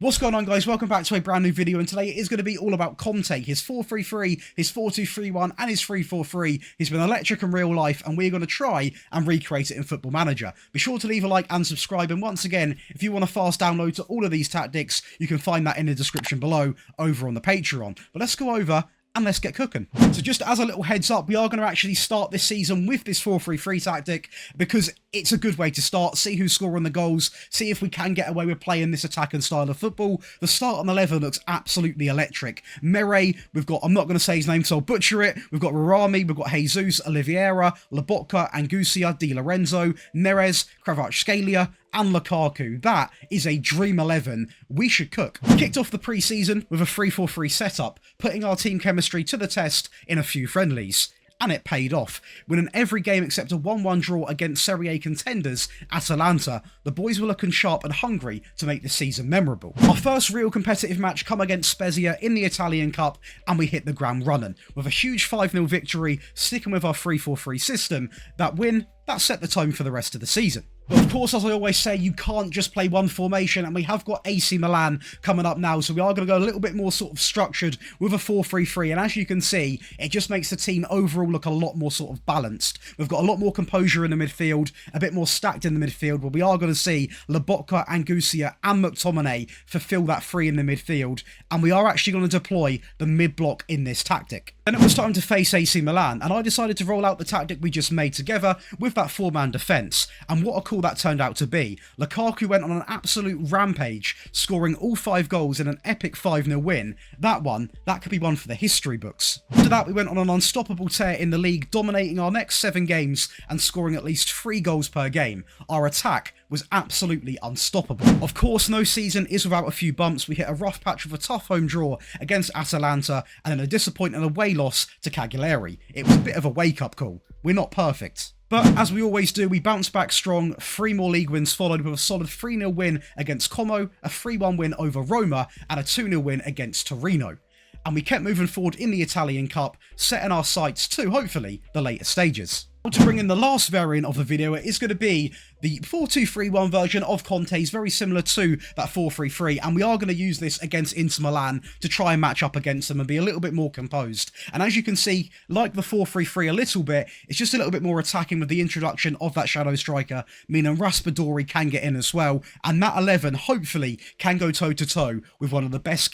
What's going on, guys? Welcome back to a brand new video, and today it is going to be all about Conte, his 4-3-3, his 4-2-3-1 and his 3-4-3. He's been electric in real life, and we're going to try and recreate it in Football Manager. Be sure to leave a like and subscribe, and once again, if you want a fast download to all of these tactics, you can find that in the description below over on the Patreon. But let's go over and let's get cooking. So just as a little heads up, we are going to actually start this season with this 4-3-3 tactic because it's a good way to start, see who's scoring the goals, see if we can get away with playing this attacking style of football. The start on 11 looks absolutely electric. Mere, we've got, I'm not going to say his name so I'll butcher it, we've got Rarami, we've got Jesus, Oliveira, Lobotka, Angucia, Di Lorenzo, Neres, Kvaratskhelia, and Lukaku. That is a dream 11. We should cook. We kicked off the pre-season with a 3-4-3 setup, putting our team chemistry to the test in a few friendlies. And it paid off. Winning every game except a 1-1 draw against Serie A contenders Atalanta, the boys were looking sharp and hungry to make this season memorable. Our first real competitive match come against Spezia in the Italian Cup, and we hit the ground running. With a huge 5-0 victory, sticking with our 3-4-3 system, that win, that set the tone for the rest of the season. But of course, as I always say, you can't just play one formation, and we have got AC Milan coming up now, so we are going to go a little bit more sort of structured with a 4-3-3, and as you can see, it just makes the team overall look a lot more sort of balanced. We've got a lot more composure in the midfield, a bit more stacked in the midfield, but we are going to see Lobotka, Angucia and McTominay fulfill that three in the midfield, and we are actually going to deploy the mid-block in this tactic. Then it was time to face AC Milan, and I decided to roll out the tactic we just made together with that four-man defence, and what a call that turned out to be. Lukaku went on an absolute rampage, scoring all 5 goals in an epic 5-0 win. That could be one for the history books. After that, we went on an unstoppable tear in the league, dominating our next 7 games and scoring at least 3 goals per game. Our attack was absolutely unstoppable. Of course, no season is without a few bumps. We hit a rough patch with a tough home draw against Atalanta and then a disappointing away loss to Cagliari. It was a bit of a wake-up call. We're not perfect. But as we always do, we bounced back strong. 3 more league wins followed with a solid 3-0 win against Como, a 3-1 win over Roma, and a 2-0 win against Torino. And we kept moving forward in the Italian Cup, setting our sights to, hopefully, the later stages. To bring in the last variant of the video, it is going to be the 4-2-3-1 version of Conte's, very similar to that 4-3-3, and we are going to use this against Inter Milan to try and match up against them and be a little bit more composed. And as you can see, like the 4-3-3 a little bit, it's just a little bit more attacking with the introduction of that shadow striker, meaning Raspadori can get in as well, and that 11 hopefully can go toe-to-toe with one of the best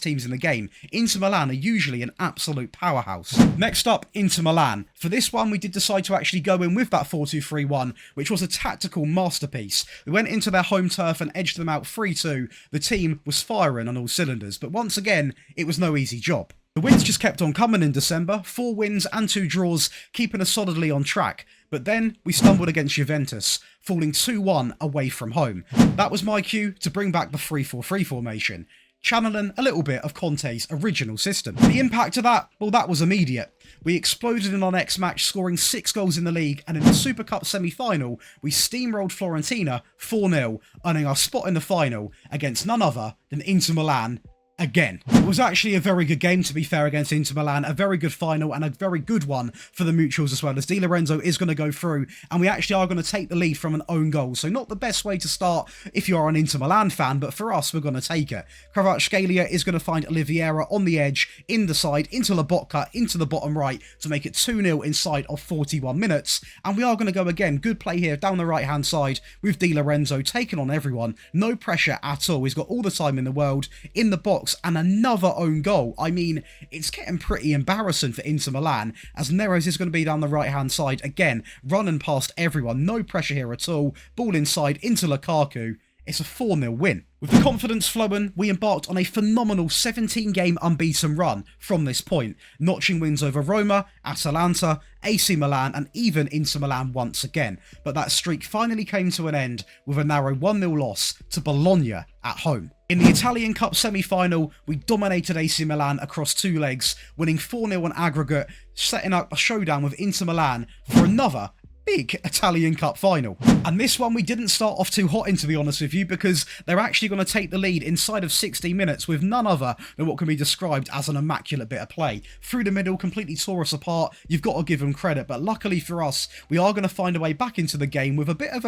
teams in the game. Inter Milan are usually an absolute powerhouse. Next up, Inter Milan. For this one, we did decide to actually go in with that 4-2-3-1, which was a tactical masterpiece. We went into their home turf and edged them out 3-2. The team was firing on all cylinders, but once again, it was no easy job. The wins just kept on coming in December, 4 wins and 2 draws, keeping us solidly on track. But then we stumbled against Juventus, falling 2-1 away from home. That was my cue to bring back the 3-4-3 formation, channeling a little bit of Conte's original system. The impact of that, well, that was immediate. We exploded in our next match, scoring 6 goals in the league, and in the Super Cup semi-final, we steamrolled Fiorentina 4-0, earning our spot in the final against none other than Inter Milan again. It was actually a very good game, to be fair, against Inter Milan, a very good final and a very good one for the Mutuals as well, as Di Lorenzo is going to go through, and we actually are going to take the lead from an own goal, so not the best way to start if you are an Inter Milan fan, but for us, we're going to take it. Kvaratskhelia is going to find Oliveira on the edge, in the side, into Lobotka, into the bottom right, to make it 2-0 inside of 41 minutes, and we are going to go again, good play here down the right-hand side with Di Lorenzo, taking on everyone, no pressure at all, he's got all the time in the world, in the box, and another own goal. I mean, it's getting pretty embarrassing for Inter Milan, as Neres is going to be down the right-hand side again, running past everyone, no pressure here at all, ball inside into Lukaku. It's a 4-0 win. With the confidence flowing, we embarked on a phenomenal 17-game unbeaten run from this point, notching wins over Roma, Atalanta, AC Milan and even Inter Milan once again. But that streak finally came to an end with a narrow 1-0 loss to Bologna at home. In the Italian Cup semi-final, we dominated AC Milan across 2 legs, winning 4-0 on aggregate, setting up a showdown with Inter Milan for another big Italian Cup final. And this one we didn't start off too hot in, to be honest with you, because they're actually going to take the lead inside of 60 minutes with none other than what can be described as an immaculate bit of play. Through the middle, completely tore us apart. You've got to give them credit, but luckily for us, we are going to find a way back into the game with a bit of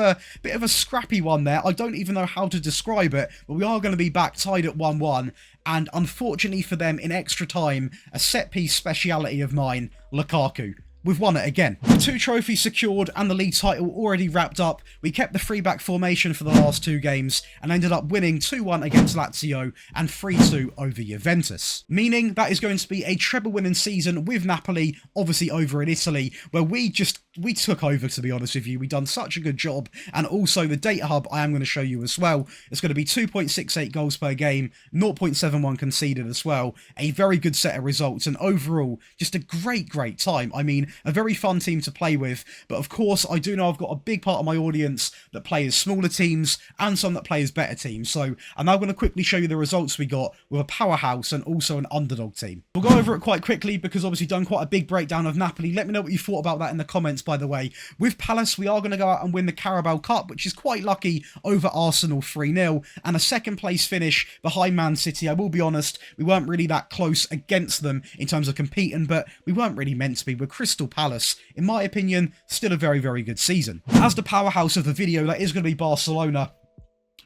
a scrappy one there. I don't even know how to describe it, but we are going to be back tied at 1-1. And unfortunately for them, in extra time, a set-piece speciality of mine, Lukaku. We've won it again. 2 trophies secured and the league title already wrapped up. We kept the 3-back formation for the last 2 games and ended up winning 2-1 against Lazio and 3-2 over Juventus. Meaning that is going to be a treble winning season with Napoli, obviously over in Italy, where we took over, to be honest with you. We've done such a good job. And also the data hub I am going to show you as well. It's going to be 2.68 goals per game, 0.71 conceded as well. A very good set of results and overall just a great time. I mean, a very fun team to play with, but of course I do know I've got a big part of my audience that play as smaller teams and some that play as better teams, so I'm now going to quickly show you the results we got with a powerhouse and also an underdog team. We'll go over it quite quickly because obviously done quite a big breakdown of Napoli. Let me know what you thought about that in the comments, by the way. With Palace, we are going to go out and win the Carabao Cup, which is quite lucky, over Arsenal 3-0, and a second place finish behind Man City. I will be honest, we weren't really that close against them in terms of competing, but we weren't really meant to be. We're Crystal Palace, in my opinion, still a very good season. As the powerhouse of the video, that is going to be Barcelona.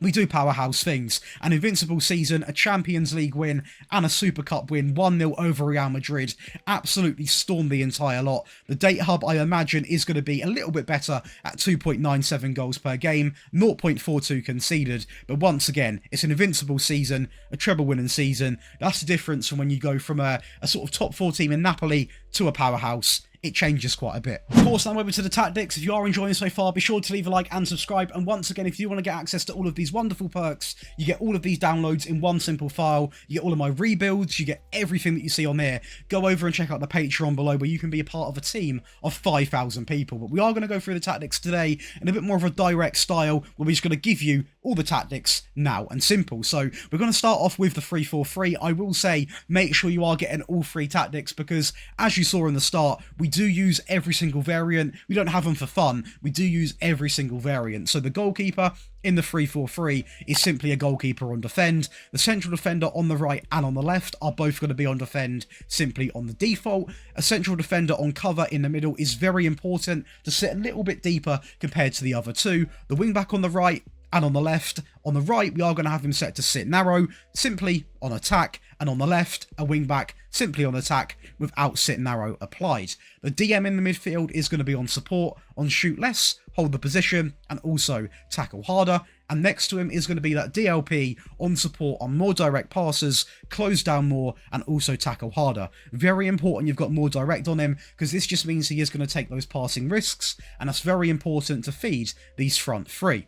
We do powerhouse things. An invincible season, a Champions League win, and a Super Cup win, 1-0 over Real Madrid. Absolutely stormed the entire lot. The data hub, I imagine, is going to be a little bit better at 2.97 goals per game, 0.42 conceded. But once again, it's an invincible season, a treble winning season. That's the difference from when you go from a sort of top 4 team in Napoli to a powerhouse. It changes quite a bit. Of course, now over to the tactics. If you are enjoying so far, be sure to leave a like and subscribe. And once again, if you want to get access to all of these wonderful perks, you get all of these downloads in one simple file. You get all of my rebuilds. You get everything that you see on there. Go over and check out the Patreon below, where you can be a part of a team of 5,000 people. But we are going to go through the tactics today in a bit more of a direct style, where we're just going to give you all the tactics now and simple. So we're going to start off with the 3-4-3. I will say, make sure you are getting all 3 tactics, because as you saw in the start, we do use every single variant. We don't have them for fun. We do use every single variant. So the goalkeeper in the 3-4-3 is simply a goalkeeper on defend. The central defender on the right and on the left are both going to be on defend, simply on the default. A central defender on cover in the middle is very important to sit a little bit deeper compared to the other 2. The wing back on the right and on the left. On the right, we are going to have him set to sit narrow, simply on attack, and on the left, a wing back, simply on attack, without sit narrow applied. The DM in the midfield is going to be on support, on shoot less, hold the position, and also tackle harder. And next to him is going to be that DLP on support, on more direct passes, close down more, and also tackle harder. Very important you've got more direct on him, because this just means he is going to take those passing risks, and that's very important to feed these front 3.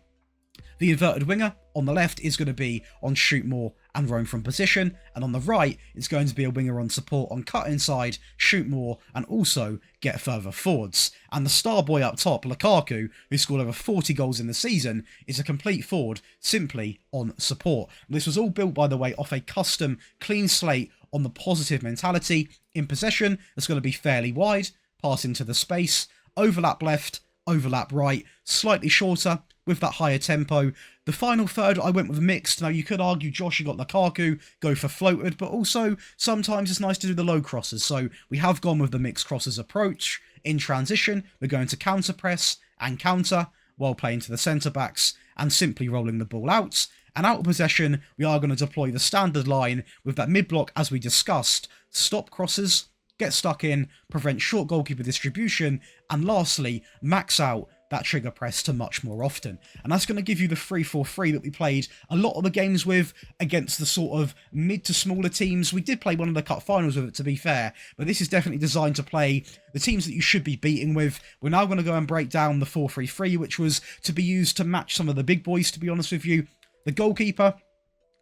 The inverted winger on the left is going to be on shoot more and roam from position, and on the right it's going to be a winger on support, on cut inside, shoot more, and also get further forwards. And the star boy up top, Lukaku, who scored over 40 goals in the season, is a complete forward, simply on support. This was all built, by the way, off a custom clean slate on the positive mentality. In possession, it's going to be fairly wide, pass into the space, overlap left, overlap right, slightly shorter with that higher tempo. The final third, I went with mixed. Now, you could argue, Josh, you got Lukaku, go for floated, but also sometimes it's nice to do the low crosses. So we have gone with the mixed crosses approach. In transition, we're going to counter press and counter while playing to the centre-backs and simply rolling the ball out. And out of possession, we are going to deploy the standard line with that mid-block, as we discussed, stop crosses, get stuck in, prevent short goalkeeper distribution, and lastly, max out that trigger press to much more often. And that's going to give you the 3-4-3 that we played a lot of the games with against the sort of mid to smaller teams. We did play one of the cup finals with it, to be fair, but this is definitely designed to play the teams that you should be beating with. We're now going to go and break down the 4-3-3, which was to be used to match some of the big boys, to be honest with you. The goalkeeper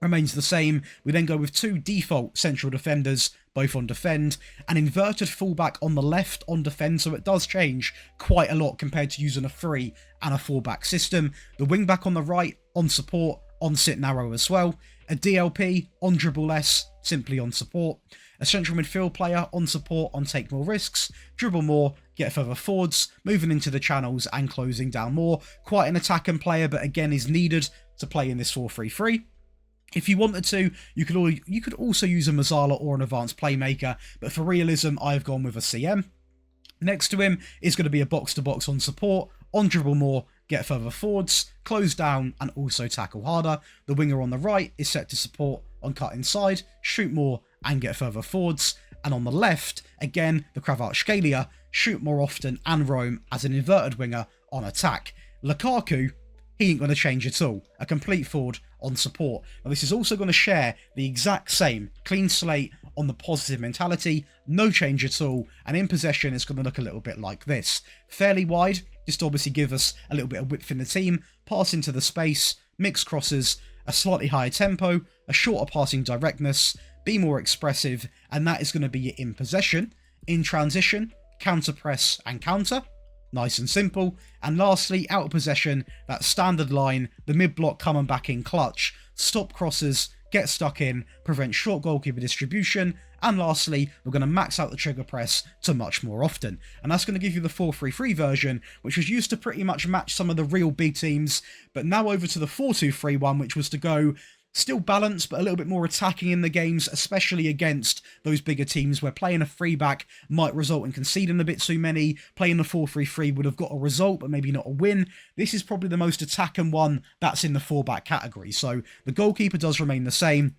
remains the same. We then go with 2 default central defenders, both on defend, an inverted fullback on the left on defend, so it does change quite a lot compared to using a 3 and a 4-back system. The wing back on the right on support, on sit narrow as well. a DLP on dribble less, simply on support, a central midfield player on support on take more risks, dribble more, get further forwards, moving into the channels and closing down more. Quite an attacking player, but again is needed to play in this 4-3-3. If you wanted to, you could also use a Mazzala or an advanced playmaker, but for realism, I've gone with a CM. Next to him is going to be a box-to-box on support, on dribble more, get further forwards, close down, and also tackle harder. The winger on the right is set to support on cut inside, shoot more, and get further forwards. And on the left, again, the Kvaratskhelia, shoot more often and roam as an inverted winger on attack. Lukaku, he ain't going to change at all. A complete forward on support. Now this is also going to share the exact same clean slate on the positive mentality, no change at all, and in possession it's going to look a little bit like this. Fairly wide, just to obviously give us a little bit of width in the team, pass into the space, mixed crosses, a slightly higher tempo, a shorter passing directness, be more expressive, and that is going to be your in possession. In transition, counter press and counter. Nice and simple. And lastly, out of possession, that standard line, the mid-block coming back in clutch, stop crosses, get stuck in, prevent short goalkeeper distribution, and lastly, we're going to max out the trigger press to much more often. And that's going to give you the 4-3-3 version, which was used to pretty much match some of the real big teams, but now over to the 4-2-3 one, which was to go still balanced, but a little bit more attacking in the games, especially against those bigger teams where playing a 3-back might result in conceding a bit too many. Playing the 4-3-3 would have got a result, but maybe not a win. This is probably the most attacking one that's in the 4-back category. So the goalkeeper does remain the same,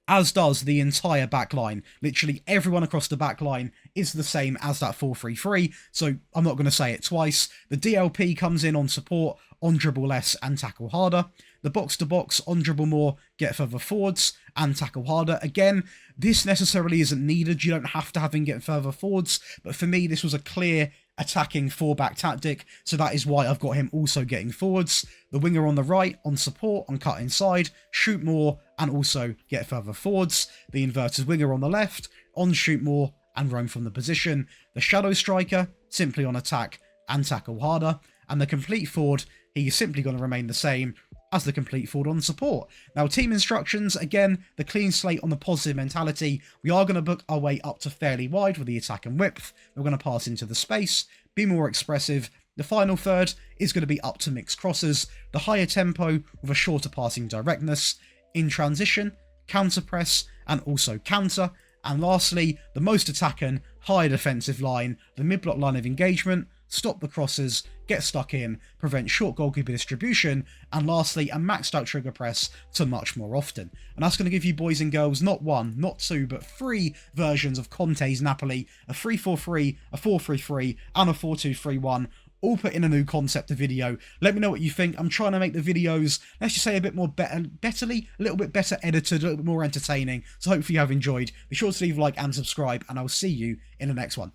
as does the entire back line. Literally everyone across the back line is the same as that 4-3-3, so I'm not going to say it twice. The DLP comes in on support, on dribble less and tackle harder. The box-to-box, on dribble more, get further forwards and tackle harder. Again, this necessarily isn't needed. You don't have to have him get further forwards, but for me this was a clear attacking 4-back tactic, so that is why I've got him also getting forwards. The winger on the right, on support, on cut inside, shoot more, and also get further forwards. The inverted winger on the left, on shoot more, and roam from the position. The shadow striker, simply on attack and tackle harder. And the complete forward, he's simply going to remain the same as the complete forward on support. Now, team instructions, again, the clean slate on the positive mentality. We are going to book our way up to fairly wide with the attack and width. We're going to pass into the space, be more expressive. The final third is going to be up to mixed crosses, the higher tempo with a shorter passing directness, in transition, counter press, and also counter. And lastly, the most attacking, higher defensive line, the mid-block line of engagement, stop the crosses, get stuck in, prevent short goalkeeper distribution, and lastly, a maxed out trigger press to much more often. And that's going to give you, boys and girls, not one, not two, but three versions of Conte's Napoli, a 3-4-3, a 4-3-3, and a 4-2-3-1, all put in a new concept of video. Let me know what you think. I'm trying to make the videos, let's just say, a bit more betterly, a little bit better edited, a little bit more entertaining. So hopefully you have enjoyed. Be sure to leave a like and subscribe, and I'll see you in the next one.